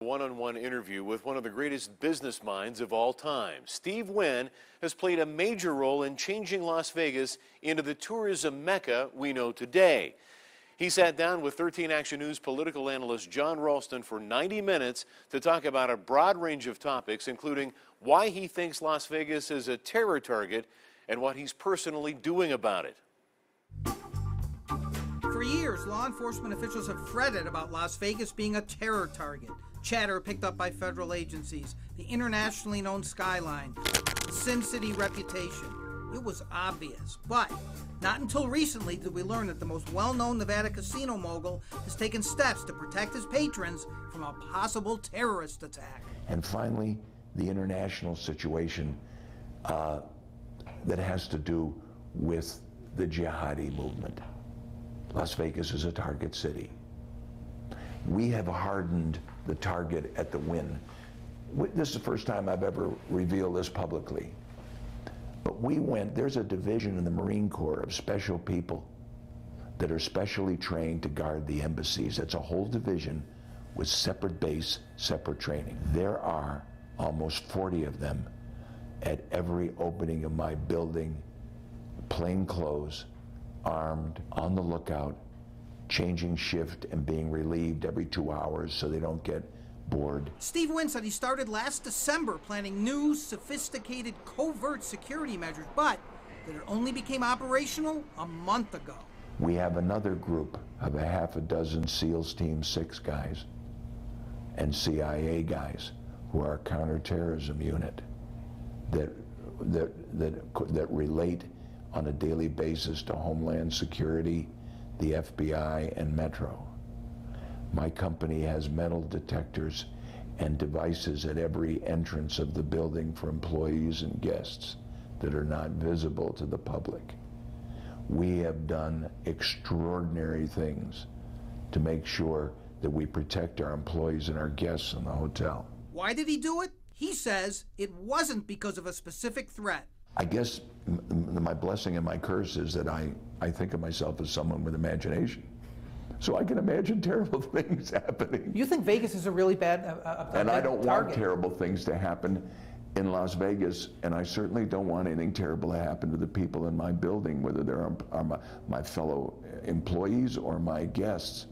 One-on-one interview with one of the greatest business minds of all time. Steve Wynn has played a major role in changing Las Vegas into the tourism mecca we know today. He sat down with 13 Action News political analyst John Ralston for 90 minutes to talk about a broad range of topics, including why he thinks Las Vegas is a terror target and what he's personally doing about it. For years, law enforcement officials have fretted about Las Vegas being a terror target. Chatter picked up by federal agencies, the internationally known skyline, the Sin City reputation. It was obvious, but not until recently did we learn that the most well-known Nevada casino mogul has taken steps to protect his patrons from a possible terrorist attack. And finally, the international situation that has to do with the jihadi movement. Las Vegas is a target city. We have hardened the target at the Wynn. This is the first time I've ever revealed this publicly. But there's a division in the Marine Corps of special people that are specially trained to guard the embassies. It's a whole division with separate base, separate training. There are almost 40 of them at every opening of my building, plain clothes, armed, on the lookout, changing shift and being relieved every 2 hours so they don't get bored. Steve Wynn said he started last December planning new, sophisticated, covert security measures, but that it only became operational a month ago. We have another group of a half a dozen SEALs Team 6 guys and CIA guys who are a counterterrorism unit that relate on a daily basis to Homeland Security, the FBI, and Metro. My company has metal detectors and devices at every entrance of the building for employees and guests that are not visible to the public. We have done extraordinary things to make sure that we protect our employees and our guests in the hotel. Why did he do it? He says it wasn't because of a specific threat. I guess my blessing and my curse is that I think of myself as someone with imagination. So I can imagine terrible things happening. You think Vegas is a really bad and I don't target. want terrible things to happen in Las Vegas, and I certainly don't want anything terrible to happen to the people in my building, whether they're my fellow employees or my guests.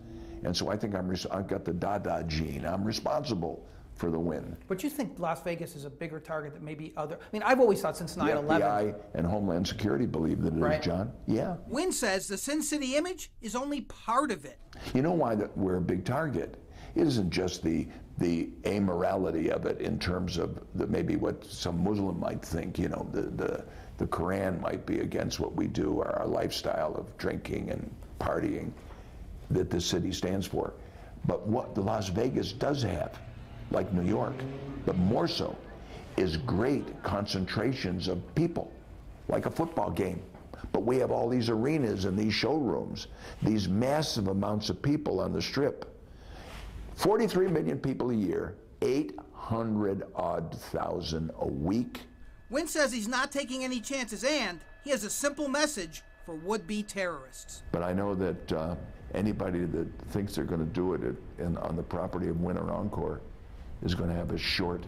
And so I think I've got the Dada gene. I'm responsible for the Wynn. But you think Las Vegas is a bigger target than maybe other... I mean, I've always thought since 9/11... The FBI and Homeland Security believe that it is, John. Yeah. Wynn says the Sin City image is only part of it. You know why we're a big target? It isn't just the amorality of it in terms of maybe what some Muslim might think. You know, the Quran might be against what we do, our lifestyle of drinking and partying that the city stands for. But what the Las Vegas does have, like New York, but more so, is great concentrations of people, like a football game. But we have all these arenas and these showrooms, these massive amounts of people on the Strip. 43 million people a year, 800-odd thousand a week. Wynn says he's not taking any chances, and he has a simple message for would-be terrorists. But I know that anybody that thinks they're going to do it on the property of Wynn or Encore is going to have a short,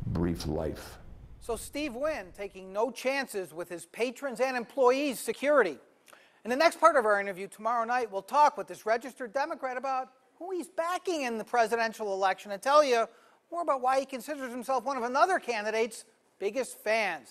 brief life. So Steve Wynn taking no chances with his patrons and employees' security. In the next part of our interview tomorrow night, we'll talk with this registered Democrat about who he's backing in the presidential election and tell you more about why he considers himself one of another candidate's biggest fans.